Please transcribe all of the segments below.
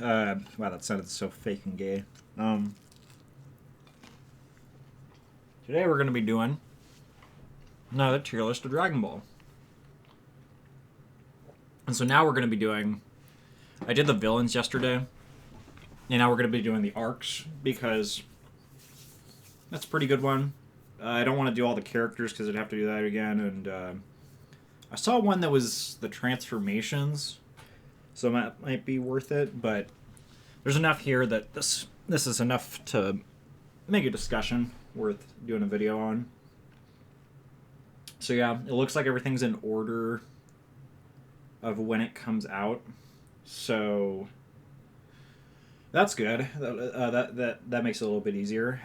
Wow, that sounded so fake and gay. Um, Today we're going to be doing another tier list of Dragon Ball. And so now we're going to be doing. I did the villains yesterday, and now we're going to be doing the arcs because that's a pretty good one. I don't want to do all the characters because I'd have to do that again, and I saw one that was the transformations, so that might be worth it. But there's enough here that this is enough to make a discussion worth doing a video on. So yeah, it looks like everything's in order of when it comes out. So that's good. That makes it a little bit easier.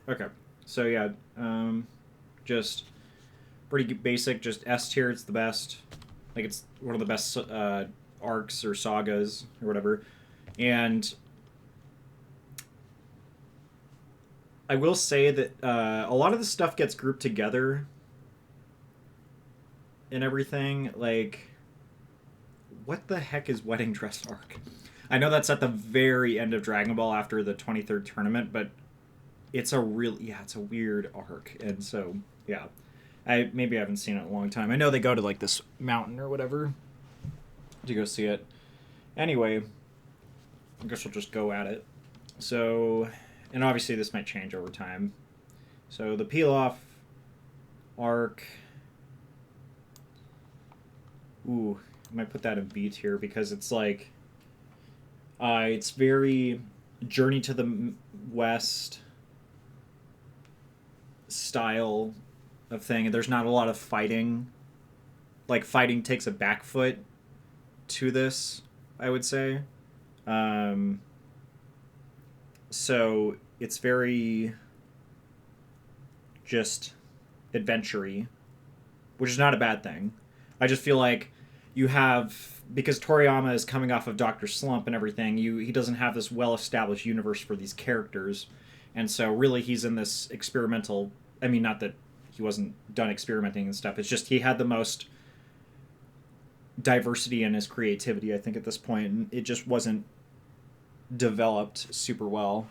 Okay. So yeah, just pretty basic. Just S tier. It's the best. Like it's one of the best arcs or sagas or whatever. And I will say that a lot of the stuff gets grouped together and everything. Like, what the heck is Wedding Dress Arc? I know that's at the very end of Dragon Ball after the 23rd tournament, but it's a it's a weird arc. And so, yeah. I haven't seen it in a long time. I know they go to like this mountain or whatever to go see it. Anyway, I guess we'll just go at it. So, and obviously this might change over time. So the peel-off arc. Ooh, I might put that in B tier because it's like, it's very Journey to the West style of thing, and there's not a lot of fighting. Like fighting takes a back foot to this, I would say. So it's very just adventure-y, which is not a bad thing. I just feel like you have, because Toriyama is coming off of Dr. Slump and everything, he doesn't have this well-established universe for these characters. And so really he's in this experimental, I mean, not that he wasn't done experimenting and stuff, it's just he had the most diversity in his creativity, I think, at this point, and it just wasn't developed super well.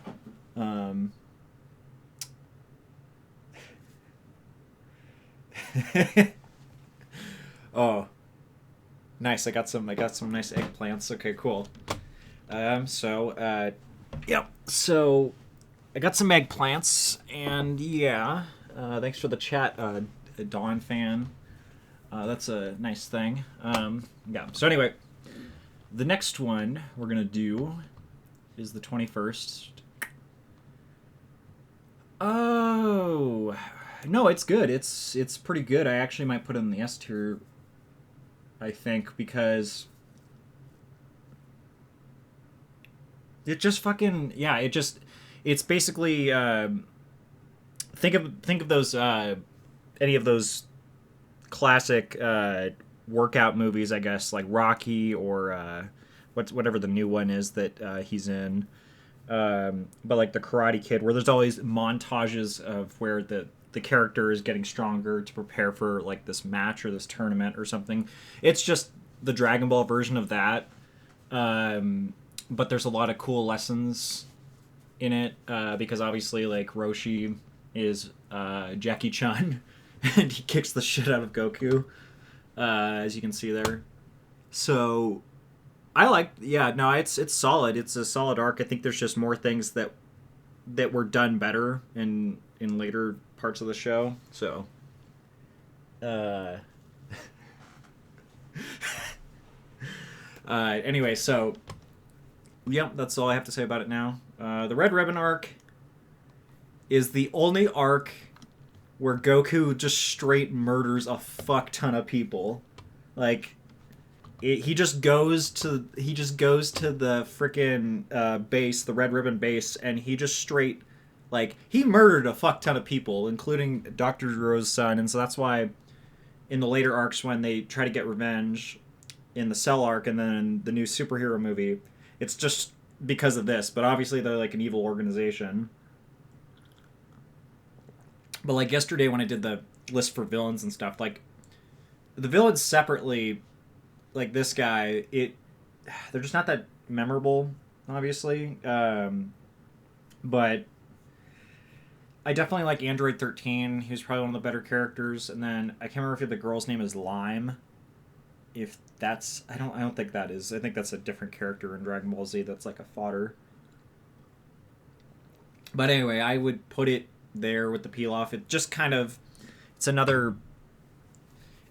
Oh, nice! I got some nice eggplants. Okay, cool. Yep. So, I got some eggplants, and yeah. Thanks for the chat, Dawn fan. That's a nice thing. Yeah. So anyway, the next one we're gonna do is the 21st. Oh no, it's good. It's pretty good. I actually might put it in the S tier, I think, because it just fucking it's basically think of those any of those classic workout movies, I guess, like Rocky or whatever the new one is that he's in. But like the Karate Kid, where there's always montages of where the character is getting stronger to prepare for like this match or this tournament or something. It's just the Dragon Ball version of that. But there's a lot of cool lessons in it because obviously like Roshi is Jackie Chan and he kicks the shit out of Goku, as you can see there. So it's solid. It's a solid arc. I think there's just more things that were done better in later parts of the show. So anyway, so yeah, that's all I have to say about it now. The Red Ribbon arc is the only arc where Goku just straight murders a fuck ton of people. Like he just goes to the freaking base, the Red Ribbon base, and he just straight like he murdered a fuck ton of people, including Dr. Zero's son, and so that's why in the later arcs when they try to get revenge in the Cell arc and then in the new superhero movie, it's just because of this. But obviously they're like an evil organization. But like yesterday when I did the list for villains and stuff, like the villains separately, like this guy, they're just not that memorable, obviously. But I definitely like Android 13. He was probably one of the better characters. And then I can't remember if the girl's name is Lime. If that's I don't think that is. I think that's a different character in Dragon Ball Z that's like a fodder. But anyway, I would put it there with the Pilaf. It just kind of it's another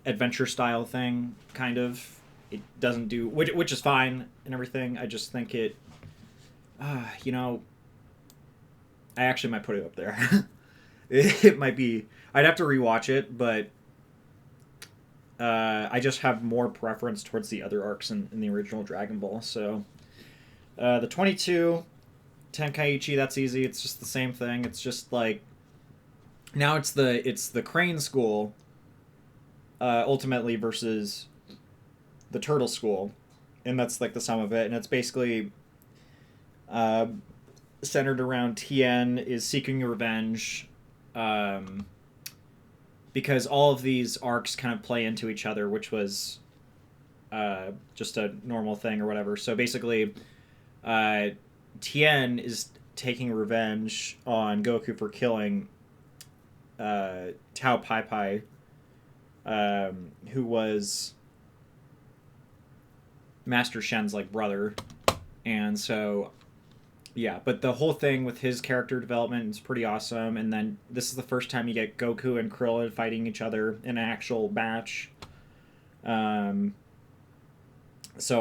adventure style thing, kind of. It doesn't do which is fine and everything. I just think it you know, I actually might put it up there. It might be. I'd have to rewatch it, but I just have more preference towards the other arcs in the original Dragon Ball. So the 22 Tenkaichi, that's easy. It's just the same thing. It's just like now it's the Crane School ultimately versus the Turtle School, and that's like the sum of it. And it's basically centered around Tien is seeking revenge, because all of these arcs kind of play into each other, which was just a normal thing or whatever. So basically, Tien is taking revenge on Goku for killing Tao Pai Pai, who was Master Shen's like brother, and so yeah, but the whole thing with his character development is pretty awesome. And then this is the first time you get Goku and Krillin fighting each other in an actual match. So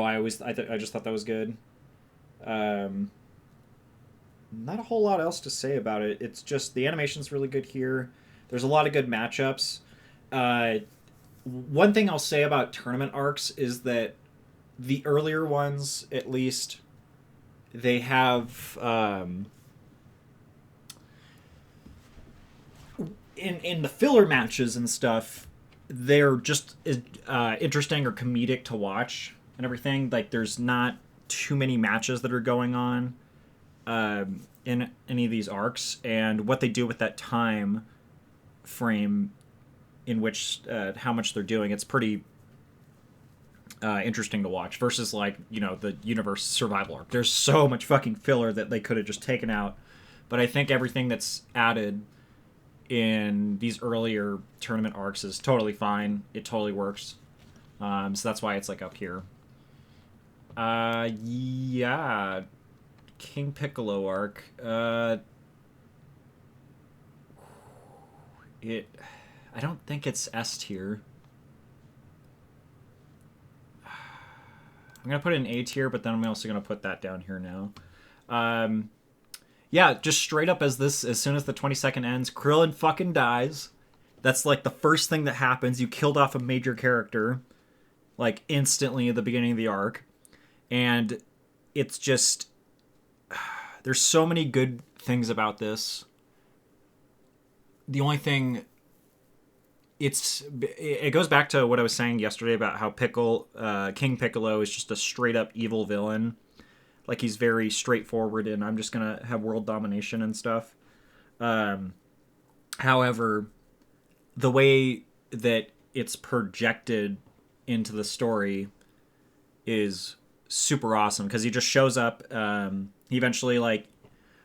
I just thought that was good. Not a whole lot else to say about it. It's just the animation's really good here. There's a lot of good matchups. One thing I'll say about tournament arcs is that the earlier ones, at least, they have in the filler matches and stuff, they're just interesting or comedic to watch and everything. Like there's not too many matches that are going on in any of these arcs, and what they do with that time frame in which how much they're doing, it's pretty interesting to watch versus like, you know, the universe survival arc. There's so much fucking filler that they could have just taken out, but I think everything that's added in these earlier tournament arcs is totally fine. It totally works. So that's why it's like up here. Yeah, King Piccolo arc. I don't think it's S tier. I'm going to put it in A tier, but then I'm also going to put that down here now. Yeah, just straight up as soon as the 20-second ends, Krillin fucking dies. That's like the first thing that happens. You killed off a major character, like instantly at the beginning of the arc. And it's just, there's so many good things about this. The only thing, it goes back to what I was saying yesterday about how King Piccolo is just a straight up evil villain. Like he's very straightforward and I'm just gonna have world domination and stuff. However, the way that it's projected into the story is super awesome because he just shows up. He eventually, like,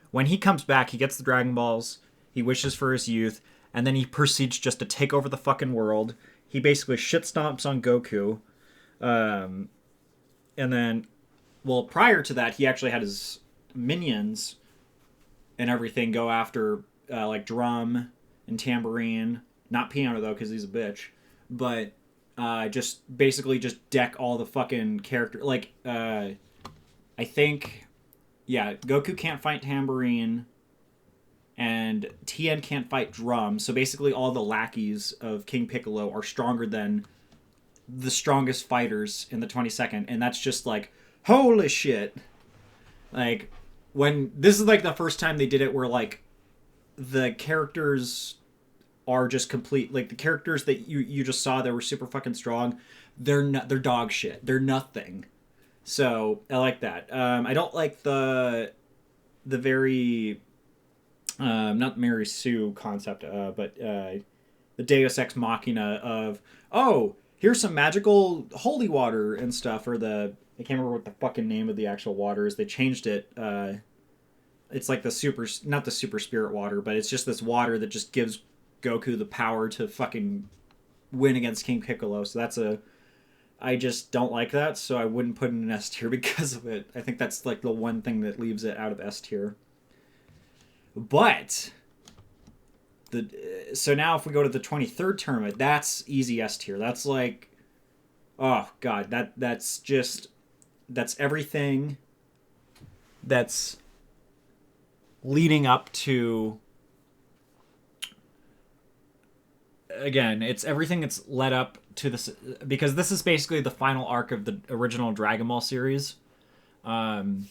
when he comes back, he gets the Dragon Balls. He wishes for his youth. And then he proceeds just to take over the fucking world. He basically shit stomps on Goku. And then, well, prior to that, he actually had his minions and everything go after, like, Drum and Tambourine. Not Piano, though, because he's a bitch. But just basically just deck all the fucking character. Like, I think, yeah, Goku can't fight Tambourine. And Tien can't fight Drum, so basically all the lackeys of King Piccolo are stronger than the strongest fighters in the 22nd, and that's just like, holy shit. Like, when, this is like the first time they did it where like, the characters are just complete, like the characters that you just saw that were super fucking strong, they're dog shit. They're nothing. So, I like that. I don't like the very... not Mary Sue concept, but the Deus Ex Machina of, oh, here's some magical holy water and stuff, or I can't remember what the fucking name of the actual water is. They changed it. It's like the super, not the super spirit water, but it's just this water that just gives Goku the power to fucking win against King Piccolo. So I just don't like that, so I wouldn't put it in S tier because of it. I think that's like the one thing that leaves it out of S tier. But so now if we go to the 23rd tournament, that's easy S tier. That's like, oh god, that's everything that's leading up to, again, it's everything that's led up to this, because this is basically the final arc of the original Dragon Ball series. And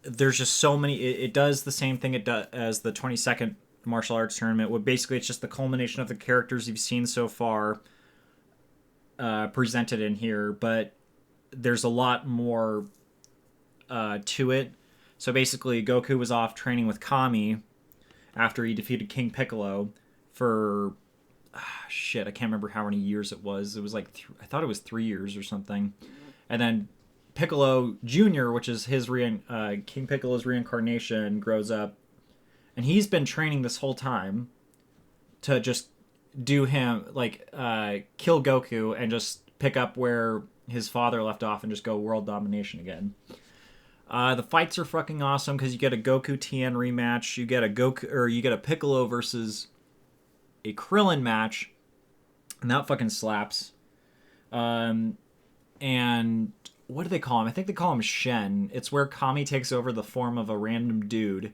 there's just so many, it does the same thing it does as the 22nd martial arts tournament, where basically it's just the culmination of the characters you've seen so far presented in here, but there's a lot more to it. So basically Goku was off training with Kami after he defeated King Piccolo for shit, I can't remember how many years it was. It was like I thought it was 3 years or something. And then Piccolo Jr., which is his King Piccolo's reincarnation, grows up, and he's been training this whole time to just do him like kill Goku and just pick up where his father left off and just go world domination again. The fights are fucking awesome because you get a Goku Tien rematch, you get a Piccolo versus a Krillin match, and that fucking slaps. And what do they call him? I think they call him Shen. It's where Kami takes over the form of a random dude,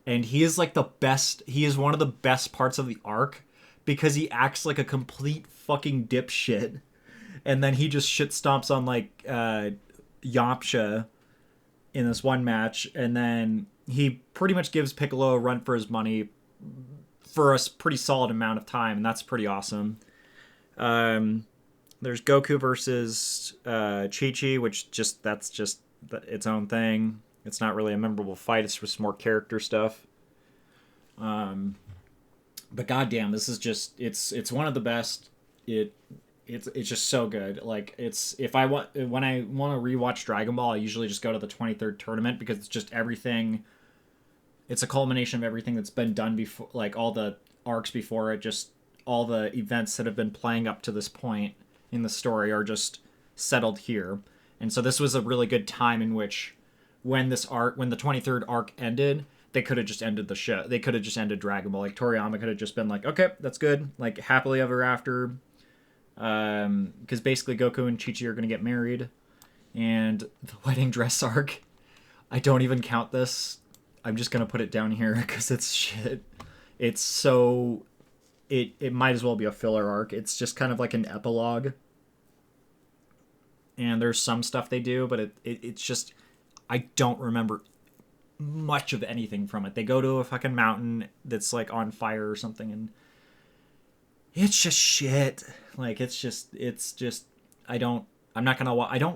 and he is like the best. He is one of the best parts of the arc because he acts like a complete fucking dipshit, and then he just shit stomps on like Yamcha in this one match, and then he pretty much gives Piccolo a run for his money for a pretty solid amount of time, and that's pretty awesome. There's Goku versus Chi-Chi, which that's just its own thing. It's not really a memorable fight. It's just more character stuff. But goddamn, this is just it's one of the best. It's just so good. Like when I want to rewatch Dragon Ball, I usually just go to the 23rd tournament because it's just everything. It's a culmination of everything that's been done before, like all the arcs before it, just all the events that have been playing up to this point in the story are just settled here. And so this was a really good time in which when the 23rd arc ended, they could have just ended the show. They could have just ended Dragon Ball. Like Toriyama could have just been like, okay, that's good. Like happily ever after. Because basically Goku and Chi-Chi are going to get married. And the wedding dress arc, I don't even count this. I'm just going to put it down here because it's shit. It's so... It might as well be a filler arc. It's just kind of like an epilogue. And there's some stuff they do, but it's just... I don't remember much of anything from it. They go to a fucking mountain that's like on fire or something, and it's just shit. Like it's just I don't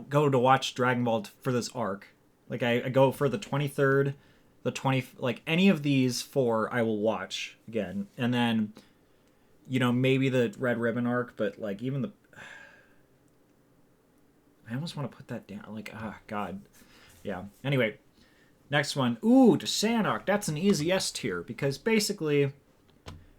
go to watch Dragon Ball for this arc. Like I go for the 23rd, the 20, like any of these four I will watch again. And then, you know, maybe the Red Ribbon arc, but like even the, I almost want to put that down. Like, God. Yeah. Anyway, next one. Ooh, the Saiyan arc. That's an easy S tier because basically it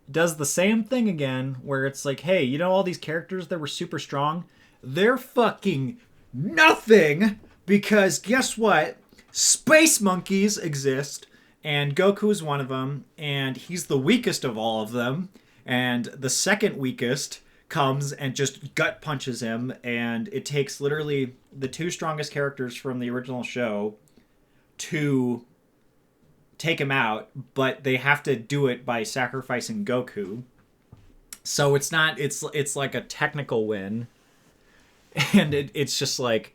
does the same thing again where it's like, hey, you know all these characters that were super strong? They're fucking nothing because guess what? Space monkeys exist and Goku is one of them and he's the weakest of all of them, and the second weakest comes and just gut punches him, and it takes literally the two strongest characters from the original show to take him out, but they have to do it by sacrificing Goku. So it's not, it's like a technical win, and it's just like,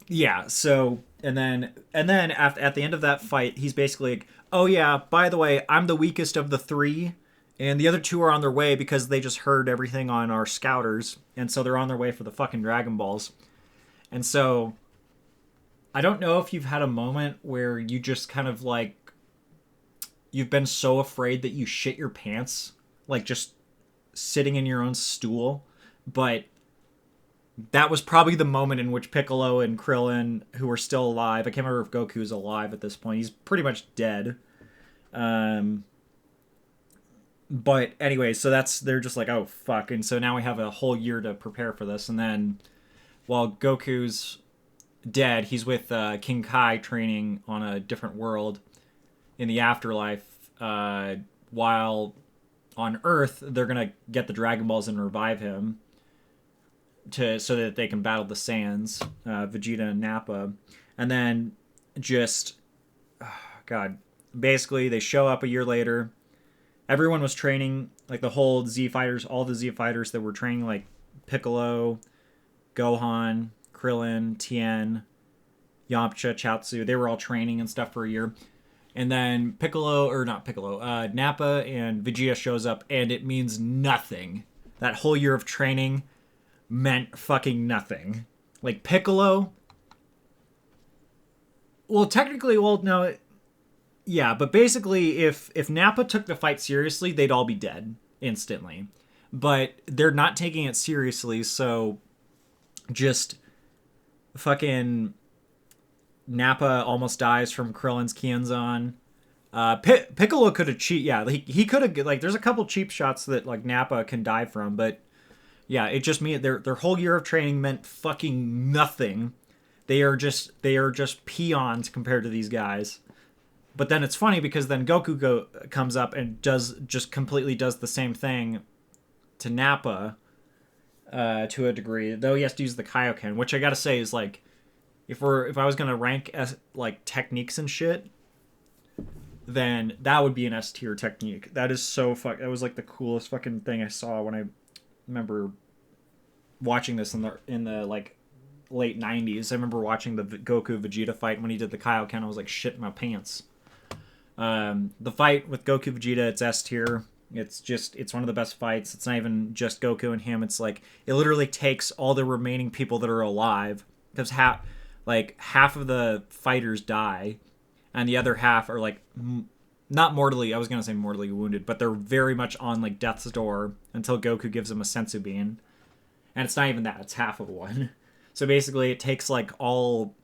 yeah. So and then at the end of that fight, he's basically like, oh yeah, by the way, I'm the weakest of the three. And the other two are on their way because they just heard everything on our scouters. And so they're on their way for the fucking Dragon Balls. And so I don't know if you've had a moment where you just kind of like, you've been so afraid that you shit your pants, like just sitting in your own stool. but that was probably the moment in which Piccolo and Krillin, who are still alive, I can't remember if Goku's alive at this point. He's pretty much dead. Um, but anyway, so they're just like, oh fuck, and so now we have a whole year to prepare for this, and then while Goku's dead, he's with King Kai training on a different world in the afterlife. While on Earth, they're gonna get the Dragon Balls and revive him so that they can battle the Saiyans, Vegeta and Nappa, and then just God, basically they show up a year later. Everyone was training, like the whole Z fighters, all the Z fighters that were training, like Piccolo, Gohan, Krillin, Tien, Yamcha, Chaozu. They were all training and stuff for a year. And then Nappa and Vegeta shows up, and it means nothing. That whole year of training meant fucking nothing. Like Piccolo, well, technically, well, no, yeah, but basically, if Nappa took the fight seriously, they'd all be dead instantly. But they're not taking it seriously, so just fucking Nappa almost dies from Krillin's Kienzan. Piccolo could have cheat. Yeah, he could have, like, there's a couple cheap shots that like Nappa can die from, but yeah, it just mean their whole year of training meant fucking nothing. They are just peons compared to these guys. But then it's funny because then Goku comes up and completely does the same thing to Nappa to a degree, though he has to use the Kaioken, which I gotta say is like, if I was gonna rank as like techniques and shit, then that would be an S tier technique. That is so that was like the coolest fucking thing I saw when I remember watching this in the like late 90s. I remember watching the Goku Vegeta fight when he did the Kaioken. I was like shit in my pants. The fight with Goku Vegeta, it's S tier. It's one of the best fights. It's not even just Goku and him. It's like it literally takes all the remaining people that are alive, because half of the fighters die, and the other half are like not mortally. I was gonna say mortally wounded, but they're very much on like death's door until Goku gives them a senzu bean, and it's not even that. It's half of one. So basically, it takes like all.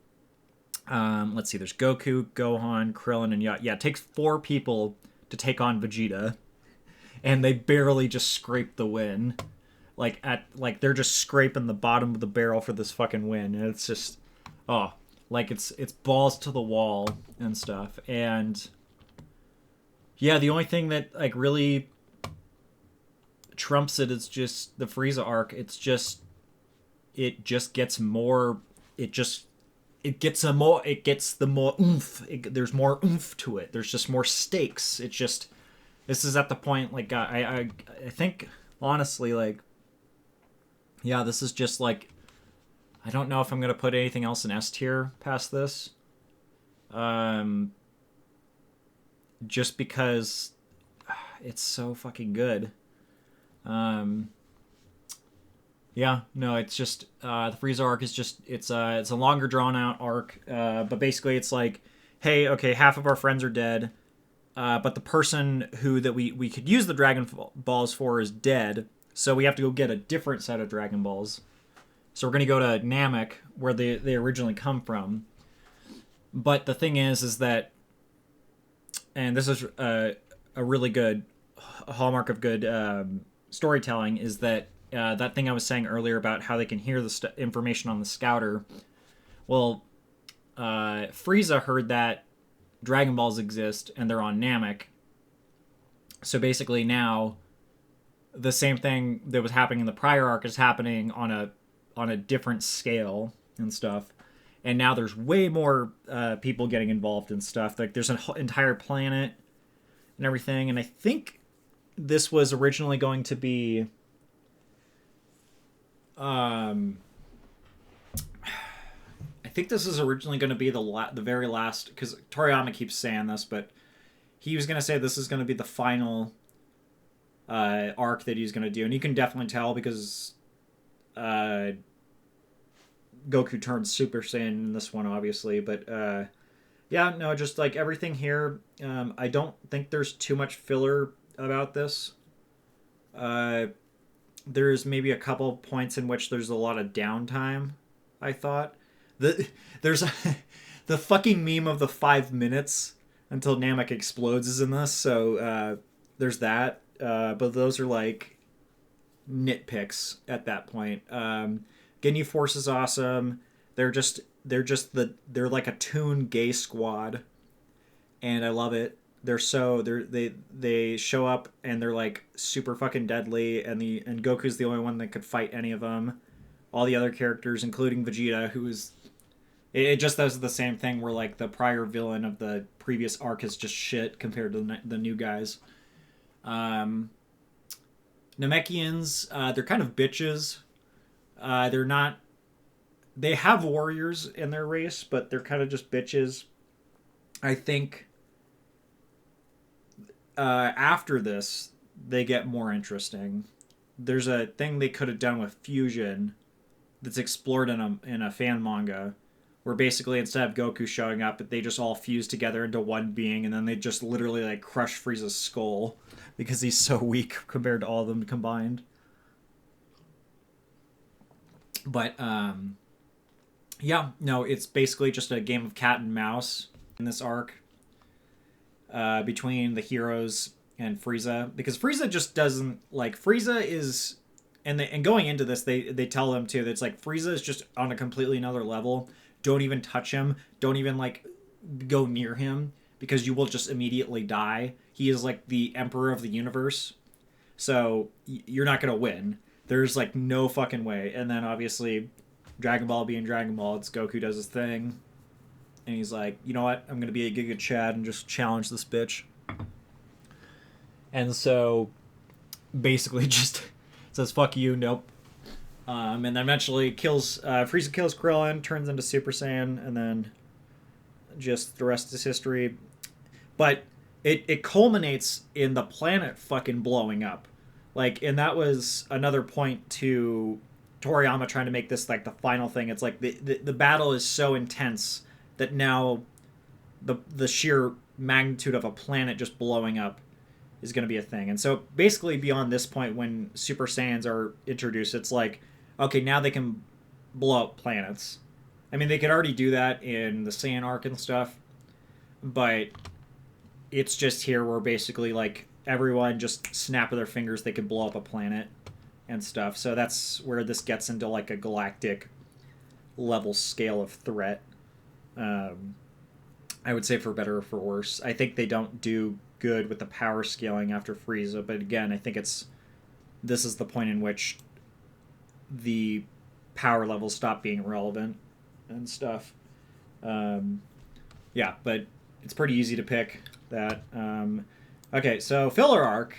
Let's see. There's Goku, Gohan, Krillin, and yeah, it takes 4 people to take on Vegeta, and they barely just scrape the win. They're just scraping the bottom of the barrel for this fucking win, and it's just, it's balls to the wall and stuff. And yeah, the only thing that like really trumps it is just the Frieza arc. It gets more. It gets the more oomph. There's more oomph to it. There's just more stakes. This is at the point, like, I think, honestly, like, yeah, this is just, like, I don't know if I'm going to put anything else in S tier past this. Just because it's so fucking good. Yeah, no, it's just, the Frieza arc is just, it's a longer drawn out arc, but basically it's like, hey, okay, half of our friends are dead, but the person that we could use the Dragon Balls for is dead, so we have to go get a different set of Dragon Balls. So we're going to go to Namek, where they originally come from. But the thing is that, and this is a really good hallmark of good storytelling, is that that thing I was saying earlier about how they can hear the information on the scouter. Well, Frieza heard that Dragon Balls exist and they're on Namek. So basically now, the same thing that was happening in the prior arc is happening on a different scale and stuff. And now there's way more people getting involved in stuff. Like there's an entire planet and everything. And I think this was originally going to be I think this is originally going to be the very last, because Toriyama keeps saying this, but he was going to say this is going to be the final arc that he's going to do, and you can definitely tell because Goku turns Super Saiyan in this one, obviously, but yeah, no, just like everything here, I don't think there's too much filler about this. there's maybe a couple points in which there's a lot of downtime. I thought there's the fucking meme of the 5 minutes until Namek explodes is in this, so there's that. But those are like nitpicks at that point. Ginyu Force is awesome. They're like a toon gay squad, and I love it. They show up and they're like super fucking deadly, and Goku's the only one that could fight any of them. All the other characters, including Vegeta, who is it just does the same thing where like the prior villain of the previous arc is just shit compared to the new guys. Namekians, they're kind of bitches. They're not. They have warriors in their race, but they're kind of just bitches. I think after this, they get more interesting. There's a thing they could have done with fusion that's explored in a fan manga, where basically instead of Goku showing up, they just all fuse together into one being, and then they just literally like crush Frieza's skull because he's so weak compared to all of them combined. But yeah, no, it's basically just a game of cat and mouse in this arc between the heroes and Frieza, because Frieza just doesn't like Frieza is, and going into this they tell them too that it's like Frieza is just on a completely another level. Don't even touch him. Don't even like go near him because you will just immediately die. He is like the emperor of the universe, so you're not gonna win. There's like no fucking way. And then obviously Dragon Ball being Dragon Ball, it's Goku does his thing. And he's like, you know what? I'm going to be a Giga Chad and just challenge this bitch. And so basically just says, fuck you, nope. And then eventually Frieza kills Krillin, turns into Super Saiyan, and then just the rest is history. But it culminates in the planet fucking blowing up. Like, and that was another point to Toriyama trying to make this like the final thing. It's like the battle is so intense that now the sheer magnitude of a planet just blowing up is going to be a thing. And so basically beyond this point, when Super Saiyans are introduced, it's like, okay, now they can blow up planets. I mean, they could already do that in the Saiyan arc and stuff, but it's just here where basically like everyone just snap of their fingers, they could blow up a planet and stuff. So that's where this gets into like a galactic level scale of threat. I would say for better or for worse. I think they don't do good with the power scaling after Frieza, but again, I think this is the point in which the power levels stop being relevant and stuff. Yeah, but it's pretty easy to pick that. Okay, so filler arc.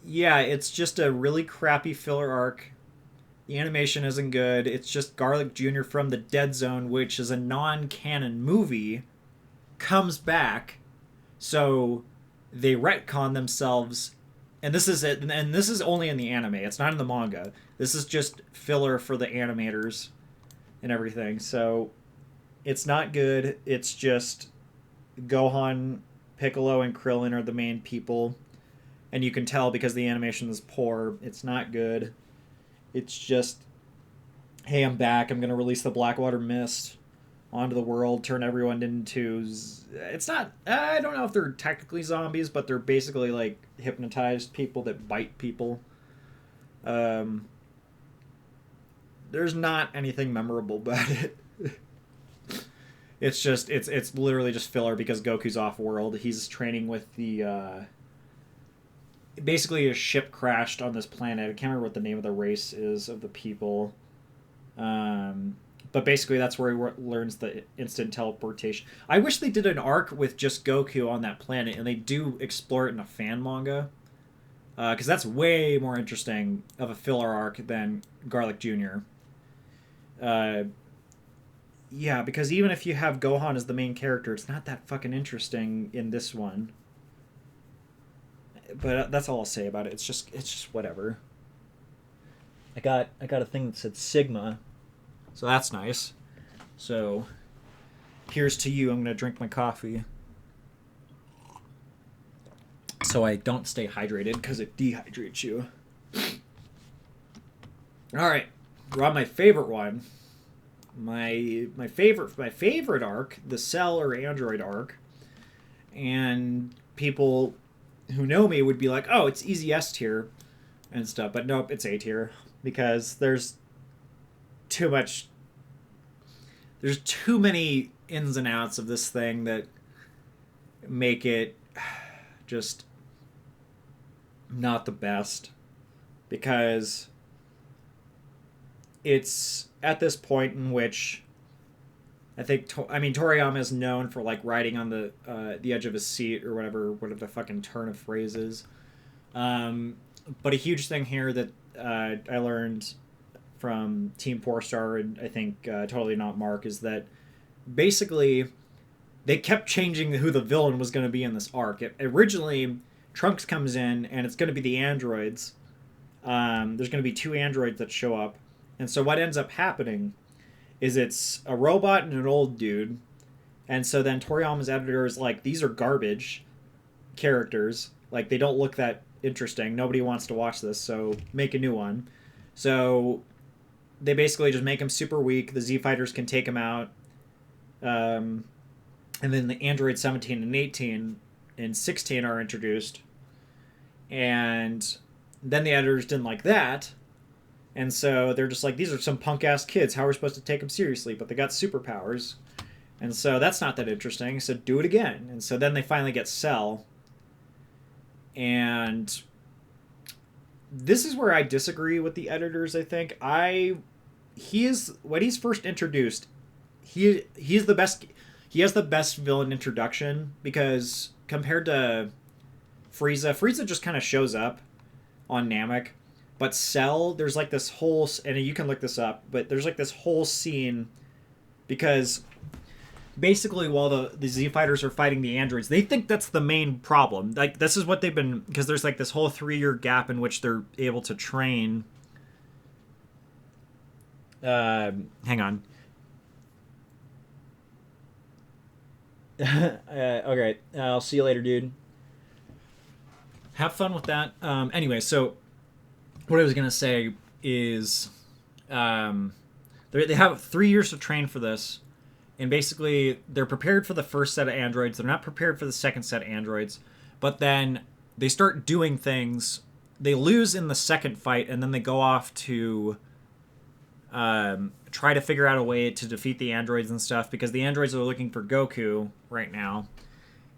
Yeah, it's just a really crappy filler arc. The animation isn't good. It's just Garlic Jr. from the Dead Zone, which is a non-canon movie, comes back. So they retcon themselves, and this is it. And this is only in the anime. It's not in the manga. This is just filler for the animators and everything. So it's not good. It's just Gohan, Piccolo, and Krillin are the main people. And you can tell because the animation is poor. It's not good. It's just, hey, I'm back. I'm going to release the Blackwater Mist onto the world, turn everyone into... It's not... I don't know if they're technically zombies, but they're basically like hypnotized people that bite people. There's not anything memorable about it. It's just... It's literally just filler because Goku's off-world. He's training with the... Basically, a ship crashed on this planet. I can't remember what the name of the race is of the people. But basically, that's where he learns the instant teleportation. I wish they did an arc with just Goku on that planet, and they do explore it in a fan manga. Because that's way more interesting of a filler arc than Garlic Jr. Yeah, because even if you have Gohan as the main character, it's not that fucking interesting in this one. But that's all I'll say about it. It's just whatever. I got a thing that said Sigma, so that's nice. So here's to you. I'm gonna drink my coffee so I don't stay hydrated because it dehydrates you. All right, we're on my favorite one. My favorite arc, the Cell or Android arc, and people who know me would be like, "Oh, it's easy S tier and stuff," but nope, it's A tier because too much. There's too many ins and outs of this thing that make it just not the best because it's at this point in which Toriyama is known for like riding on the edge of his seat or whatever the fucking turn of phrase is. Um, but a huge thing here that I learned from Team Four Star and I think Totally Not Mark is that basically they kept changing who the villain was going to be in this arc. Originally, Trunks comes in and it's going to be the androids. There's going to be two androids that show up, and so what ends up happening is it's a robot and an old dude. And so then Toriyama's editor is like, these are garbage characters. Like, they don't look that interesting. Nobody wants to watch this, so make a new one. So they basically just make him super weak. The Z Fighters can take him out. And then the Android 17 and 18 and 16 are introduced. And then the editors didn't like that. And so they're just like, these are some punk ass kids. How are we supposed to take them seriously? But they got superpowers. And so that's not that interesting. So do it again. And so then they finally get Cell. And this is where I disagree with the editors, I think. When he's first introduced, he's the best. He has the best villain introduction because compared to Frieza just kind of shows up on Namek. But Cell, there's like this whole, and you can look this up, but there's like this whole scene because basically while the Z Fighters are fighting the androids, they think that's the main problem. Like, this is what they've been, because there's like this whole 3-year gap in which they're able to train. Hang on. Okay, I'll see you later, dude. Have fun with that. Anyway, so what I was gonna say is, they have 3 years to train for this, and basically they're prepared for the first set of androids. They're not prepared for the second set of androids, but then they start doing things. They lose in the second fight, and then they go off to try to figure out a way to defeat the androids and stuff because the androids are looking for Goku right now,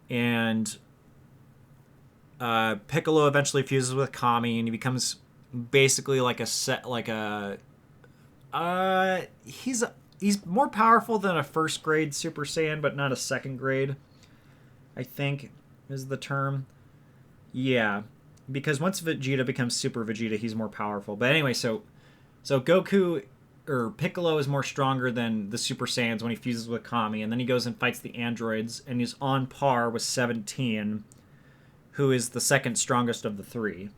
and Piccolo eventually fuses with Kami, and he becomes basically like he's more powerful than a first grade Super Saiyan, but not a second grade, I think is the term. Yeah, because once Vegeta becomes Super Vegeta, he's more powerful. But anyway, so Goku or Piccolo is more stronger than the Super Saiyans when he fuses with Kami, and then he goes and fights the androids, and he's on par with 17, who is the second strongest of the three,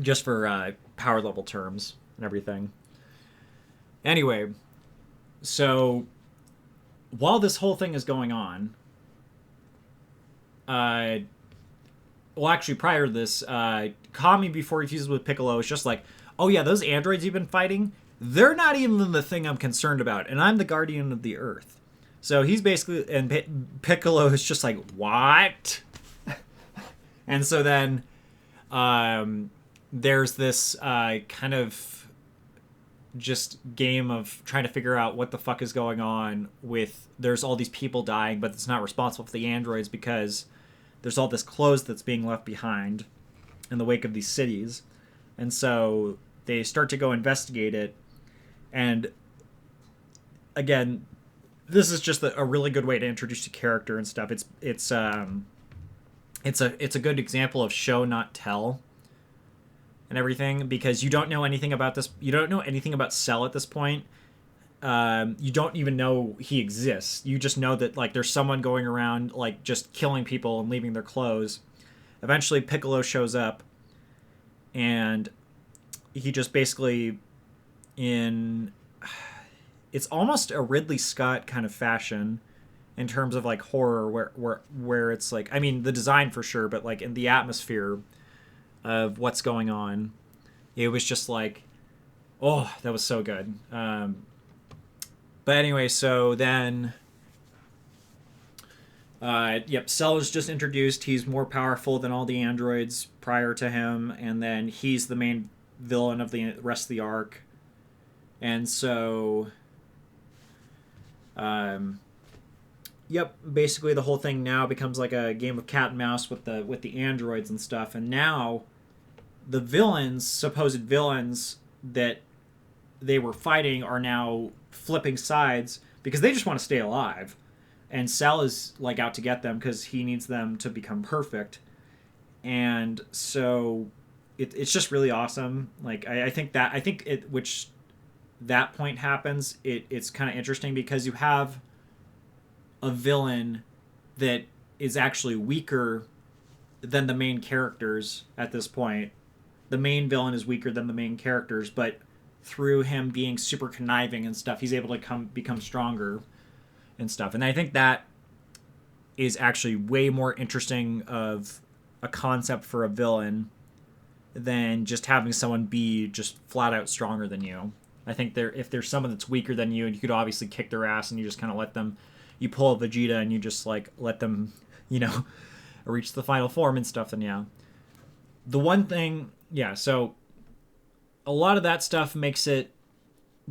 just for power level terms and everything. Anyway, so while this whole thing is going on, well, actually, prior to this, Kami, before he fuses with Piccolo, is just like, oh yeah, those androids you've been fighting, they're not even the thing I'm concerned about, and I'm the guardian of the Earth. So he's basically, and Piccolo is just like, what? And so then there's this kind of just game of trying to figure out what the fuck is going on with, there's all these people dying, but it's not responsible for the androids because there's all this clothes that's being left behind in the wake of these cities. And so they start to go investigate it. And again, this is just a really good way to introduce a character and stuff. It's a good example of show not tell and everything, because you don't know anything about this. You don't know anything about Cell at this point. You don't even know he exists. You just know that like there's someone going around like just killing people and leaving their clothes. Eventually Piccolo shows up, and he just basically, it's almost a Ridley Scott kind of fashion in terms of like horror, where it's like, I mean the design for sure, but like in the atmosphere of what's going on, it was just like Oh, that was so good. But anyway, so then, yep, Cell is just introduced. He's more powerful than all the androids prior to him, and then he's the main villain of the rest of the arc. And so, um, yep, basically the whole thing now becomes like a game of cat and mouse with the androids and stuff. And now, the villains, supposed villains that they were fighting, are now flipping sides because they just want to stay alive, and Cell is like out to get them because he needs them to become perfect. And so it's just really awesome. Like I think it which that point happens, it's kind of interesting because you have a villain that is actually weaker than the main characters at this point. The main villain is weaker than the main characters, but through him being super conniving and stuff, he's able to become stronger and stuff. And I think that is actually way more interesting of a concept for a villain than just having someone be just flat out stronger than you. I think if there's someone that's weaker than you, and you could obviously kick their ass, and you just kind of let them, you pull a Vegeta and you just like let them, reach the final form and stuff. Then yeah, the one thing, yeah. So a lot of that stuff makes it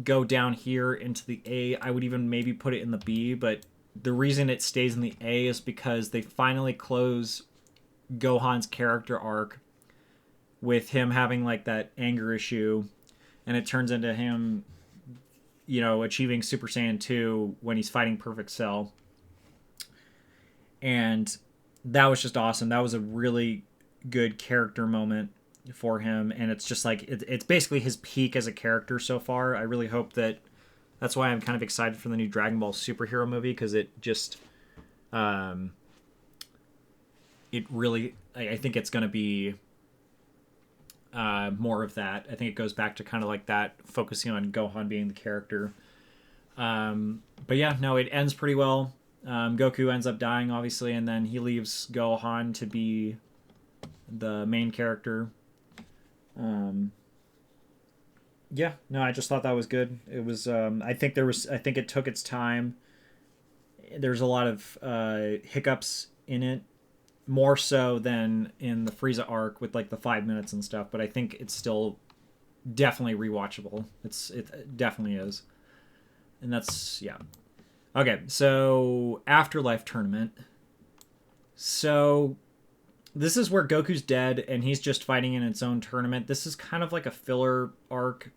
go down here into the A. I would even maybe put it in the B, but the reason it stays in the A is because they finally close Gohan's character arc with him having like that anger issue, and it turns into him, achieving Super Saiyan 2 when he's fighting Perfect Cell. And that was just awesome. That was a really good character moment for him, and it's just like it's basically his peak as a character so far. I really hope that's why I'm kind of excited for the new Dragon Ball superhero movie, because it just it really, I think it's going to be more of that. I think it goes back to kind of like that, focusing on Gohan being the character. But yeah, no, it ends pretty well. Goku ends up dying, obviously, and then he leaves Gohan to be the main character. Yeah, no, I just thought that was good. It was, I think it took its time. There's a lot of hiccups in it, more so than in the Frieza arc with like the 5 minutes and stuff, but I think it's still definitely rewatchable. It definitely is. And that's, yeah. Okay, so Afterlife Tournament. So this is where Goku's dead and he's just fighting in its own tournament. This is kind of like a filler arc,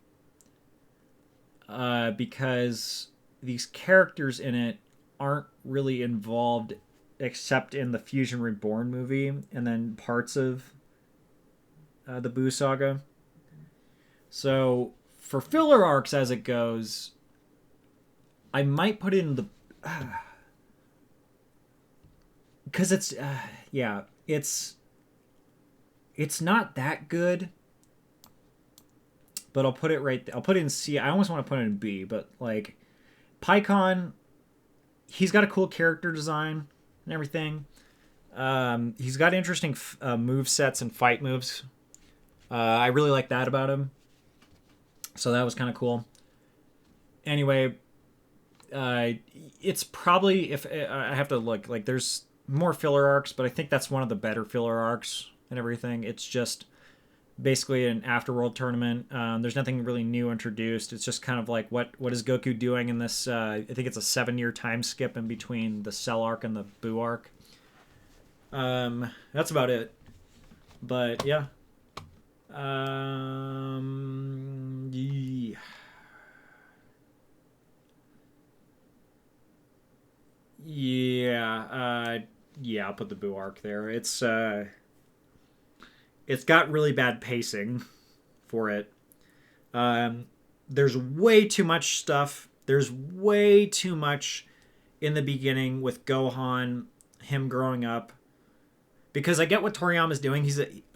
because these characters in it aren't really involved except in the Fusion Reborn movie and then parts of the Buu saga. So for filler arcs as it goes, I might put in the because it's it's not that good, but I'll put it right. I'll put it in C. I almost want to put it in B, but like Pycon, he's got a cool character design and everything. He's got interesting move sets and fight moves. I really like that about him. So that was kind of cool. Anyway, it's probably, if I have to look, like there's more filler arcs, but I think that's one of the better filler arcs and everything. It's just basically an afterworld tournament. There's nothing really new introduced. It's just kind of like what is Goku doing in this, I think it's a 7-year time skip in between the Cell arc and the Buu arc. That's about it. But yeah. Yeah, I'll put the Buu arc there. It's got really bad pacing for it. There's way too much stuff. There's way too much in the beginning with Gohan, him growing up. Because I get what Toriyama's doing.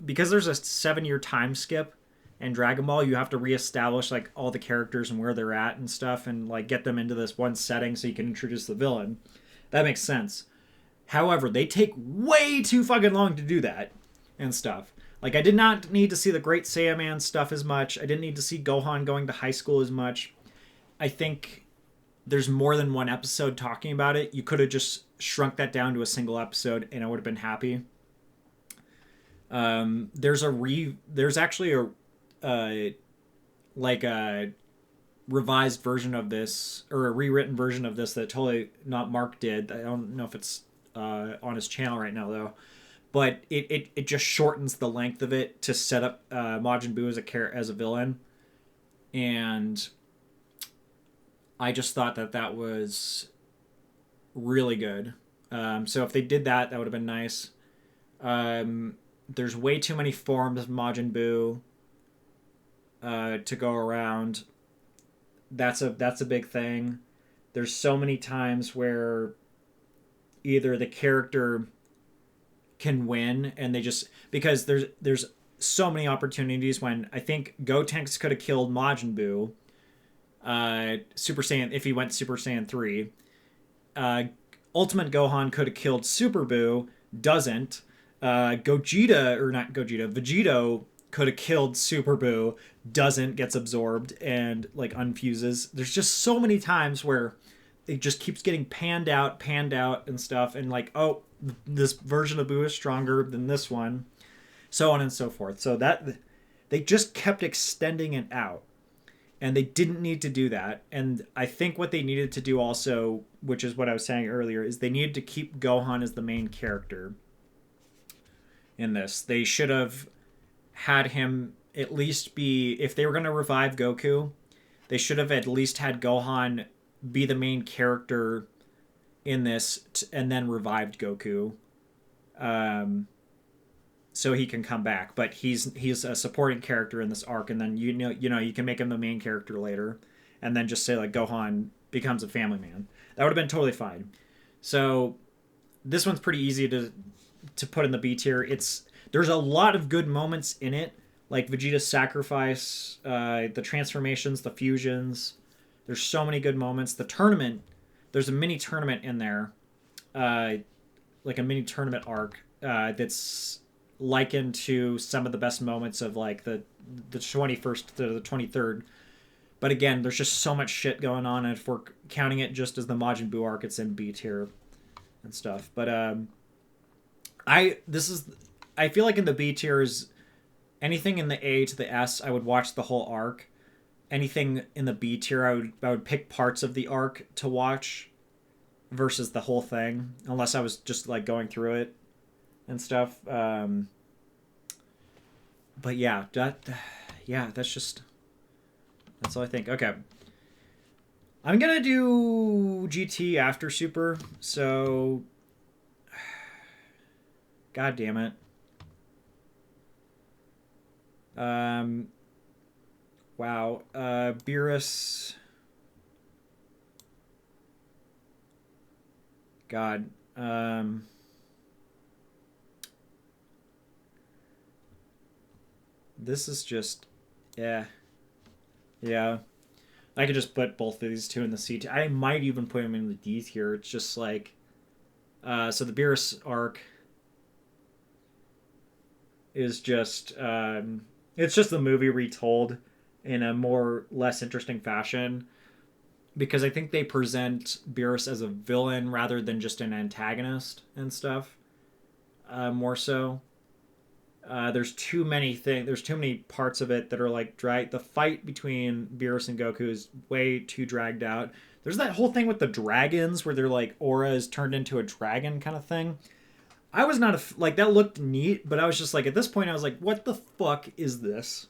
Because there's a 7-year time skip in Dragon Ball, you have to reestablish like all the characters and where they're at and stuff, and like get them into this one setting so you can introduce the villain. That makes sense. However, they take way too fucking long to do that and stuff. Like, I did not need to see the Great Saiyaman stuff as much. I didn't need to see Gohan going to high school as much. I think there's more than one episode talking about it. You could have just shrunk that down to a single episode, and I would have been happy. There's actually a revised version of this, or a rewritten version of this, that totally not Mark did. I don't know if it's on his channel right now though, but it just shortens the length of it to set up Majin Buu as a villain, and I just thought that was really good. So if they did that, that would have been nice. There's way too many forms of Majin Buu to go around. That's a big thing. There's so many times where either the character can win, and they just, because there's so many opportunities when I think Gotenks could have killed Majin Buu, Super Saiyan, if he went Super Saiyan 3. Ultimate Gohan could have killed Super Buu, doesn't. Vegito could have killed Super Buu, doesn't, gets absorbed and like unfuses. There's just so many times where it just keeps getting panned out and stuff, and like, oh, this version of Buu is stronger than this one, so on and so forth. So that they just kept extending it out, and they didn't need to do that. And I think what they needed to do also, which is what I was saying earlier, is they needed to keep Gohan as the main character in this. They should have had him at least be, if they were going to revive Goku, they should have at least had Gohan be the main character in this, and then revived Goku, so he can come back. But he's a supporting character in this arc, and then you can make him the main character later, and then just say like Gohan becomes a family man. That would have been totally fine. So this one's pretty easy to put in the B tier. There's a lot of good moments in it, like Vegeta's sacrifice, the transformations, the fusions. There's so many good moments. The tournament, there's a mini tournament in there, like a mini tournament arc that's likened to some of the best moments of like the 21st to the 23rd. But again, there's just so much shit going on, and if we're counting it just as the Majin Buu arc, it's in B tier and stuff. But I feel like in the B tiers, anything in the A to the S, I would watch the whole arc. Anything in the B tier, I would pick parts of the arc to watch versus the whole thing, unless I was just like going through it and stuff. But yeah, that's all I think. Okay, I'm gonna do GT after Super. So, God damn it. Wow. Beerus. God. This is just, yeah. Yeah. I could just put both of these two in the C tier. I might even put them in the D tier. It's just like, so the Beerus arc is just, it's just the movie retold in a less interesting fashion, because I think they present Beerus as a villain rather than just an antagonist and stuff, more so. There's too many parts of it that are like dry. The fight between Beerus and Goku is way too dragged out. There's that whole thing with the dragons where they're like, aura is turned into a dragon kind of thing. I was not like, that looked neat, but I was just like, at this point I was like, what the fuck is this?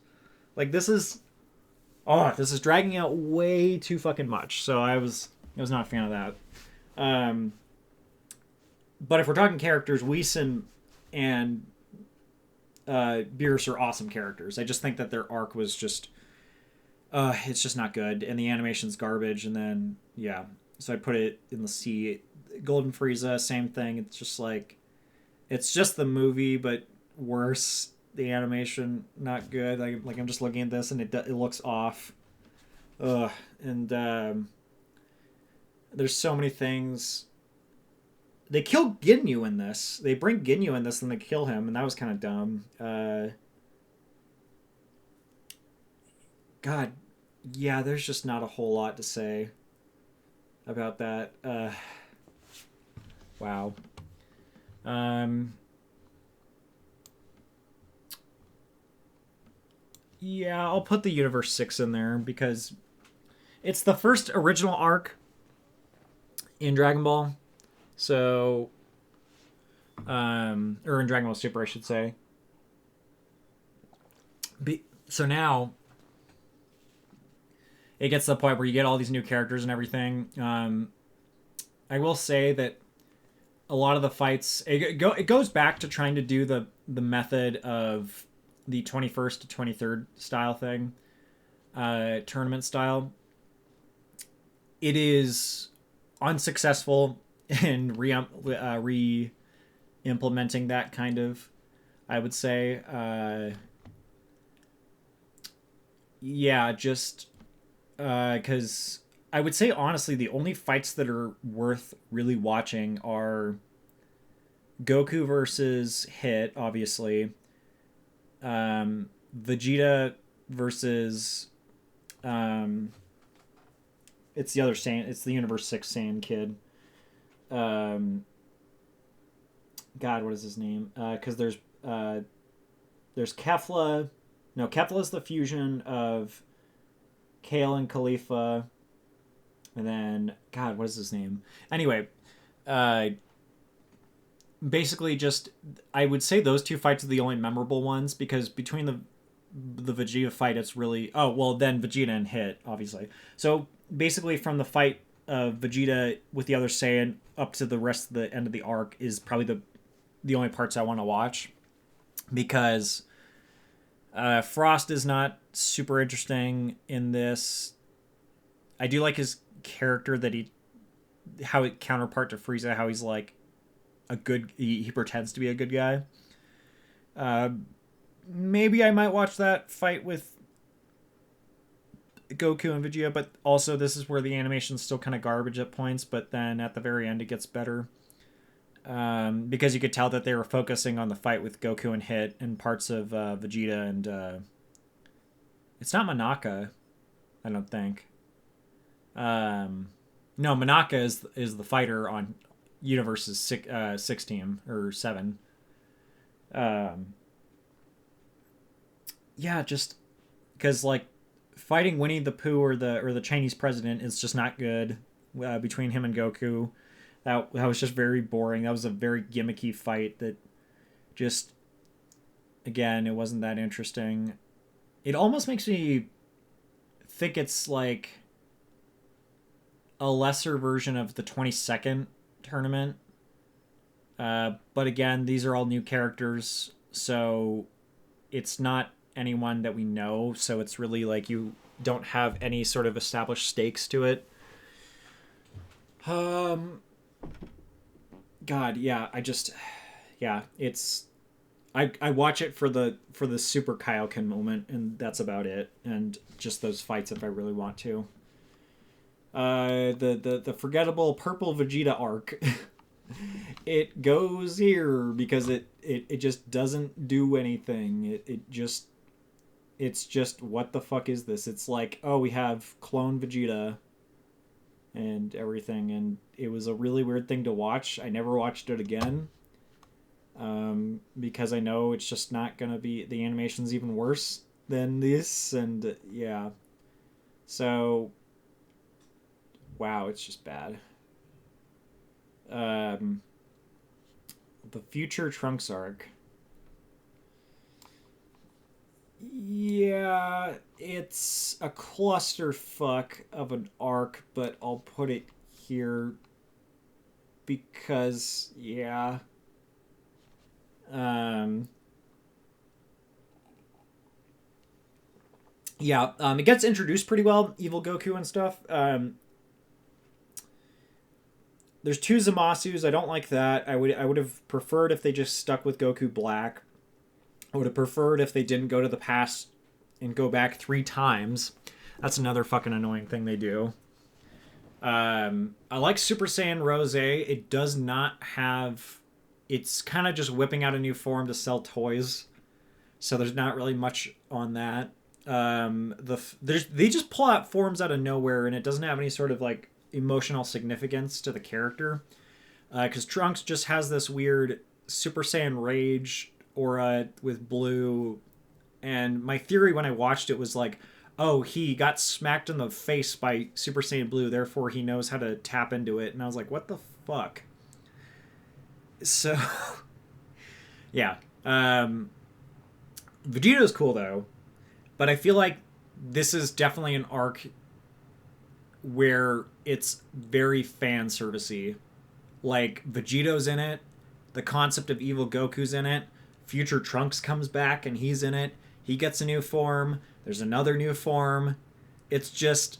Like, this is dragging out way too fucking much. So I was not a fan of that. But if we're talking characters, Whis and Beerus are awesome characters. I just think that their arc was just, it's just not good, and the animation's garbage. And then yeah, so I put it in the C. Golden Frieza, same thing. It's just like, it's just the movie, but worse. The animation, not good. Like I'm just looking at this, and it looks off. Ugh. And there's so many things. They kill Ginyu in this. They bring Ginyu in this, and they kill him, and that was kind of dumb. God, yeah, there's just not a whole lot to say about that. Wow. Um, yeah, I'll put the Universe 6 in there because it's the first original arc in Dragon Ball. So, or in Dragon Ball Super, I should say. So now it gets to the point where you get all these new characters and everything. I will say that a lot of the fights it goes back to trying to do the method of the 21st to 23rd style thing, tournament style. It is unsuccessful in re implementing that kind of, I would say. Yeah, just because I would say honestly, the only fights that are worth really watching are Goku versus Hit, obviously. Vegeta versus um, it's the other Saiyan. It's the Universe 6 Saiyan kid. Um, God, what is his name? Because there's Kefla. No, Kefla is the fusion of Kale and Khalifa, and then God, what is his name? Anyway, uh, basically, just I would say those two fights are the only memorable ones because between the Vegeta fight, it's really then Vegeta and Hit obviously. So basically, from the fight of Vegeta with the other Saiyan up to the rest of the end of the arc is probably the only parts I want to watch because Frost is not super interesting in this. I do like his character that how it counterpart to Frieza, how he's like a good, he pretends to be a good guy. Uh, Maybe I might watch that fight with Goku and Vegeta, but also this is where the animation's still kind of garbage at points, but then at the very end it gets better. Because you could tell that they were focusing on the fight with Goku and Hit and parts of Vegeta and it's not Monaka, I don't think. No, Monaka is the fighter on Universe's six team or 7. Um, yeah, just because like fighting Winnie the Pooh or the Chinese president is just not good between him and Goku. That was just very boring. That was a very gimmicky fight that just again it wasn't that interesting. It almost makes me think it's like a lesser version of the 22nd tournament. But again, these are all new characters, so it's not anyone that we know. So it's really like you don't have any sort of established stakes to it. God, yeah, it's I watch it for the Super Kaioken moment, and that's about it. And just those fights if I really want to. The forgettable purple Vegeta arc. It goes here because it just doesn't do anything. It's just what the fuck is this? It's like, oh, we have clone Vegeta and everything, and it was a really weird thing to watch. I never watched it again. Because I know it's just not gonna be, the animation's even worse than this, and yeah. So wow, it's just bad. Um, the future Trunks arc. Yeah, it's a clusterfuck of an arc, but I'll put it here because yeah. Um, it gets introduced pretty well, Evil Goku and stuff. There's two Zamasus. I don't like that. I would have preferred if they just stuck with Goku Black. I would have preferred if they didn't go to the past and go back 3 times. That's another fucking annoying thing they do. I like Super Saiyan Rose. It does not have... It's kind of just whipping out a new form to sell toys. So there's not really much on that. They just pull out forms out of nowhere, and it doesn't have any sort of like emotional significance to the character. Because Trunks just has this weird Super Saiyan rage aura with Blue, and my theory when I watched it was like, oh, he got smacked in the face by Super Saiyan Blue, therefore he knows how to tap into it. And I was like, what the fuck? So, yeah. Vegeto's cool though, but I feel like this is definitely an arc where it's very fan servicey. Like Vegeto's in it, the concept of evil Goku's in it, future Trunks comes back and he's in it. He gets a new form. There's another new form. It's just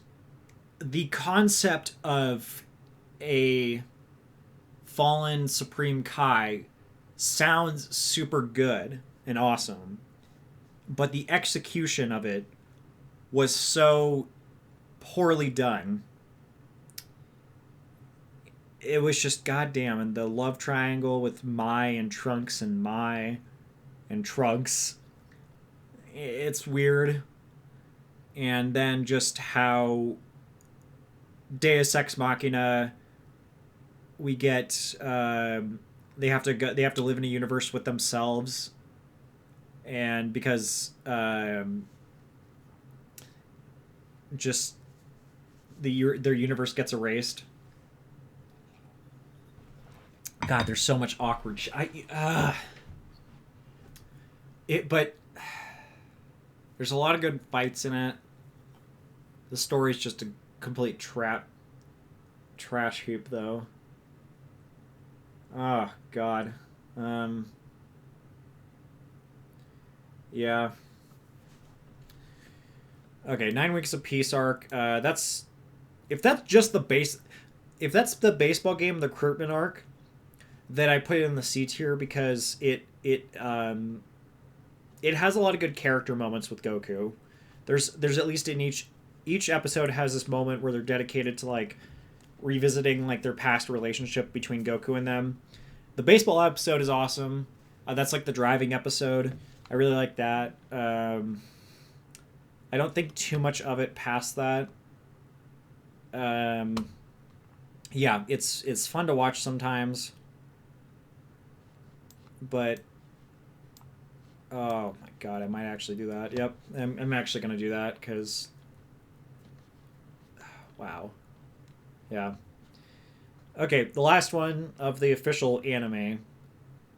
the concept of a fallen Supreme Kai sounds super good and awesome, but the execution of it was so poorly done. It was just goddamn, and the love triangle with Mai and Trunks and Mai and Trunks, it's weird. And then just how Deus Ex Machina, we get they have to go, they have to live in a universe with themselves, and because just their universe gets erased. God, there's so much awkward but there's a lot of good fights in it. The story's just a complete trash heap, though. Oh God. Yeah. Okay, 9 Weeks of Peace arc. That's if that's just the base. If that's the baseball game, the recruitment arc, then I put it in the C tier because it has a lot of good character moments with Goku. There's at least in each episode has this moment where they're dedicated to like revisiting like their past relationship between Goku and them. The baseball episode is awesome. That's like the driving episode. I really like that. I don't think too much of it past that. Yeah, it's fun to watch sometimes. But oh my God, I might actually do that. Yep, I'm actually gonna do that because wow, yeah. Okay, the last one of the official anime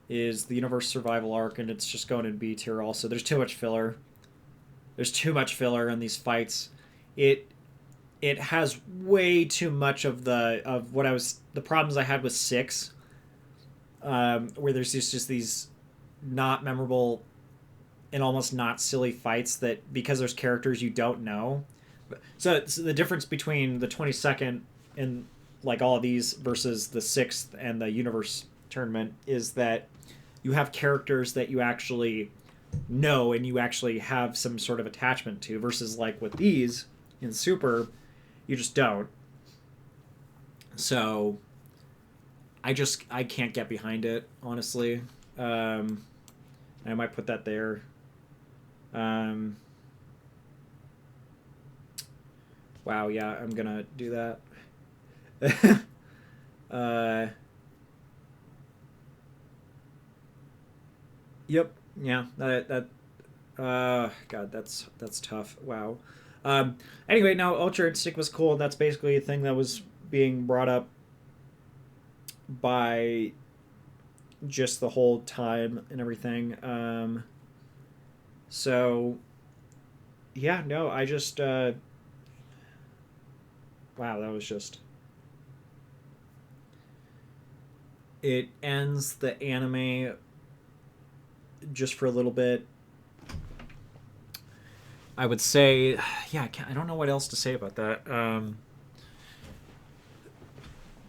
is the Universe Survival arc, and it's just going in B tier. Also, there's too much filler. There's too much filler in these fights. It has way too much of the problems I had with 6. Where there's just these not memorable and almost not silly fights that because there's characters you don't know. So the difference between the 22nd and like all of these versus the 6th and the Universe tournament is that you have characters that you actually know and you actually have some sort of attachment to versus like with these in Super, you just don't. So I can't get behind it, honestly. I might put that there. Wow, yeah, I'm gonna do that. Yep, yeah, God, that's tough. Wow. Anyway, now Ultra Instinct was cool. That's basically a thing that was being brought up by just the whole time and everything. So yeah, no, I just wow, that was just it ends the anime just for a little bit. I would say, yeah, I don't know what else to say about that.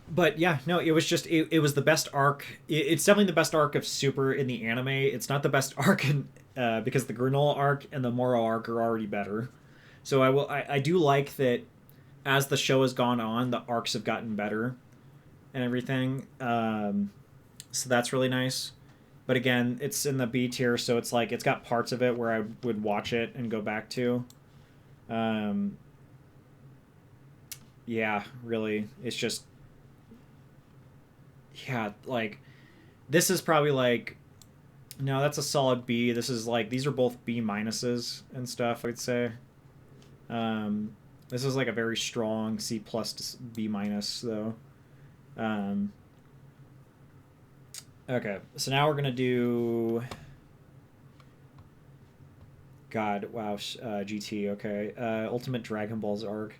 But yeah, no, it was just it was the best arc. It's definitely the best arc of Super in the anime. It's not the best arc in because the Granola arc and the Moro arc are already better. So I do like that as the show has gone on, the arcs have gotten better and everything. So that's really nice. But again, it's in the B tier, so it's like it's got parts of it where I would watch it and go back to. Um, yeah, really, it's just yeah, like this is probably like no, that's a solid B. This is like these are both B minuses and stuff. I'd say. Um, this is like a very strong C plus to B minus though. Um, okay, so now we're gonna do. God, wow, GT. Okay, Ultimate Dragon Ball's arc.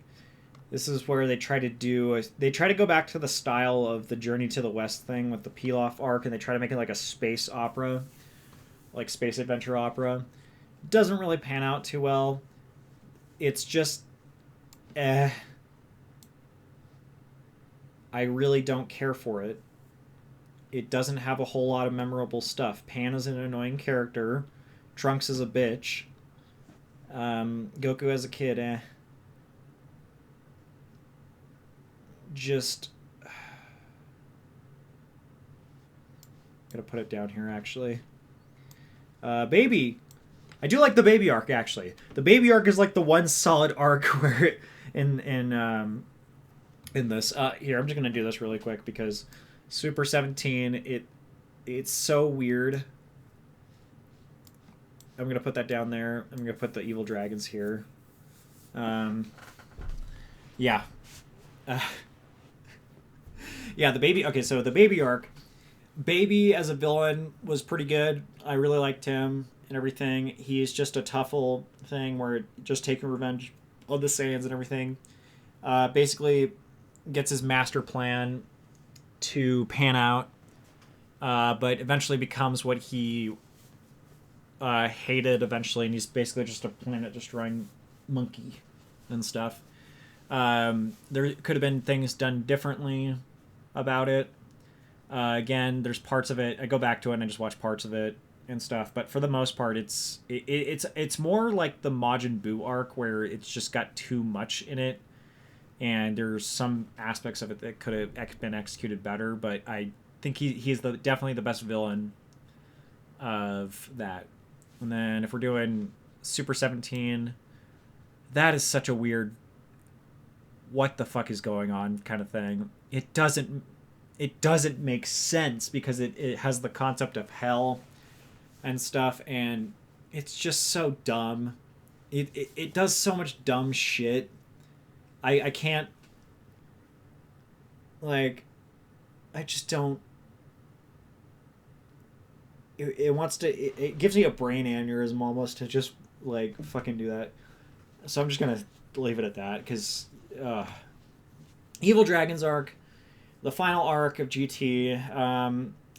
This is where they try to do. They try to go back to the style of the Journey to the West thing with the Pilaf arc, and they try to make it like a space opera, like space adventure opera. Doesn't really pan out too well. It's just, I really don't care for it. It doesn't have a whole lot of memorable stuff. Pan is an annoying character. Trunks is a bitch. Goku as a kid, Just gotta put it down here actually. Baby. I do like the baby arc actually. The baby arc is like the one solid arc where in this. Here, I'm just gonna do this really quick because Super 17 it's so weird. I'm gonna put that down there. I'm gonna put the evil dragons here. Yeah. Yeah, the baby. Okay, so the baby arc. Baby as a villain was pretty good. I really liked him and everything. He's just a tough old thing where just taking revenge on the Saiyans and everything. Basically, gets his master plan to pan out, but eventually becomes what he hated eventually, and he's basically just a planet-destroying monkey and stuff. There could have been things done differently about it. Again, there's parts of it. I go back to it and I just watch parts of it and stuff. But for the most part, it's more like the Majin Buu arc where it's just got too much in it, and there's some aspects of it that could have been executed better. But I think he's definitely the best villain of that. And then if we're doing Super 17, that is such a weird what the fuck is going on kind of thing. It doesn't make sense because it has the concept of hell and stuff, and it's just so dumb. It does so much dumb shit. I can't, like, I just don't. It gives me a brain aneurysm almost to just like fucking do that. So I'm just gonna leave it at that because Evil Dragons arc, the final arc of GT. I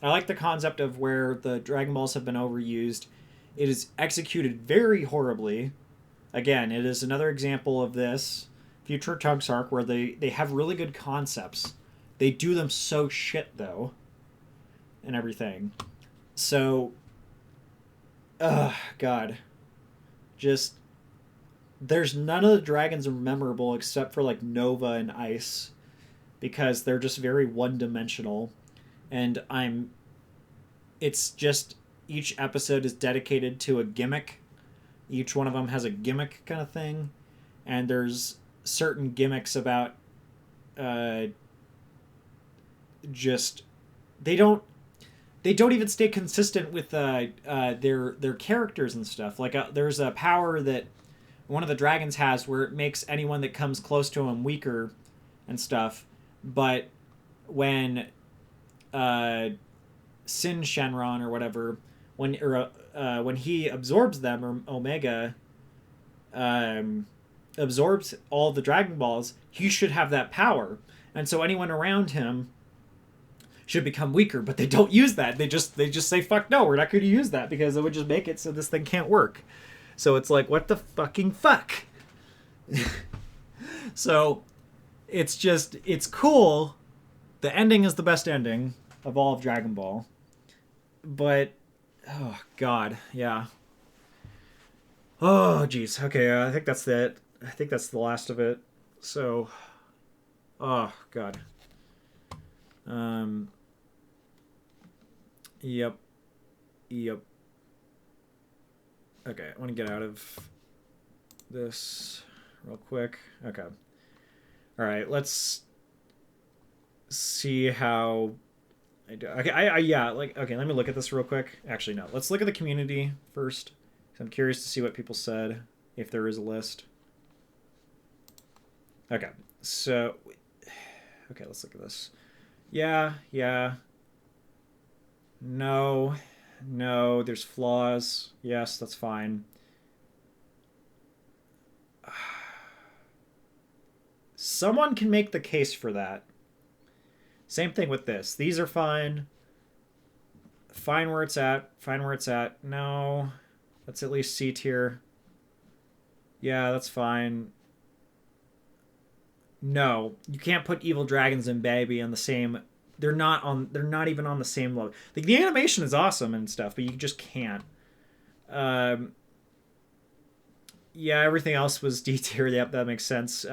like the concept of where the Dragon Balls have been overused. It is executed very horribly. Again, it is another example of this Future Trunks arc where they have really good concepts. They do them so shit though, and everything. So, God, just there's none of the dragons are memorable except for like Nova and Ice, because they're just very one-dimensional, and it's just each episode is dedicated to a gimmick. Each one of them has a gimmick kind of thing, and there's certain gimmicks about just they don't even stay consistent with their characters and stuff. Like there's a power that one of the dragons has where it makes anyone that comes close to him weaker and stuff. But when Sin Shenron or whatever, when he absorbs them, or Omega absorbs all the Dragon Balls, he should have that power, and so anyone around him should become weaker. But they don't use that. They just say, "Fuck no, we're not going to use that because it would just make it so this thing can't work." So it's like, what the fucking fuck? So it's cool. The ending is the best ending of all of Dragon Ball. But, oh, God, yeah. Oh, jeez. Okay, I think that's it. I think that's the last of it. So, oh, God. Yep. Yep. Okay, I want to get out of this real quick. Okay. All right, let's see how I do. Okay, yeah, like, okay, let me look at this real quick. Actually, no. Let's look at the community first. I'm curious to see what people said, if there is a list. Okay, so, okay, let's look at this. Yeah, yeah. No, no, there's flaws. Yes, that's fine. Someone can make the case for that. Same thing with this. These are fine. Fine where it's at. Fine where it's at. No. That's at least C tier. Yeah, that's fine. No, you can't put Evil Dragons and Baby on the same. They're not on. They're not even on the same level. Like, the animation is awesome and stuff, but you just can't. Um, yeah, everything else was D tier. Yep, that makes sense.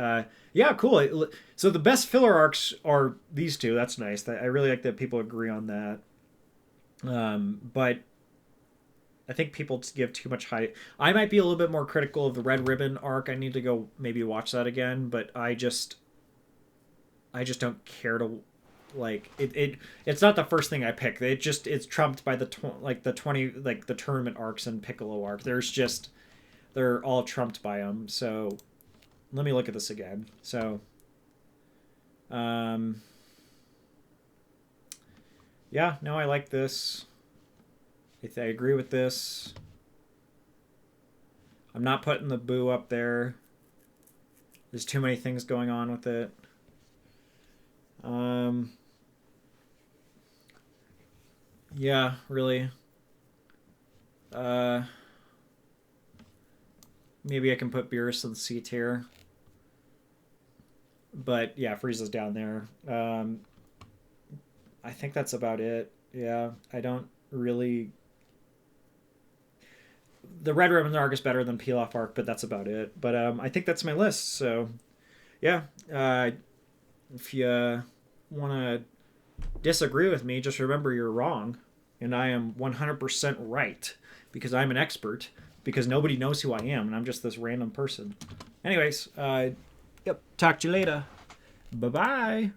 Yeah, cool. So the best filler arcs are these two. That's nice. I really like that people agree on that. But I think people give too much hype. I might be a little bit more critical of the Red Ribbon arc. I need to go maybe watch that again, but I just don't care to like it. It's not the first thing I pick. It's trumped by the 20 like the tournament arcs and Piccolo arc. They're all trumped by them. So let me look at this again. So yeah, no, I like this. I agree with this. I'm not putting the Boo up there. There's too many things going on with it. Yeah, really. Maybe I can put Beerus in the C tier. But yeah, Frieza's down there. I think that's about it. Yeah, I don't really. The Red Ribbon arc is better than Peel Off arc, but that's about it. But I think that's my list. So yeah, if you want to disagree with me, just remember you're wrong, and I am 100% right because I'm an expert. Because nobody knows who I am, and I'm just this random person. Anyways, yep. Talk to you later. Bye bye.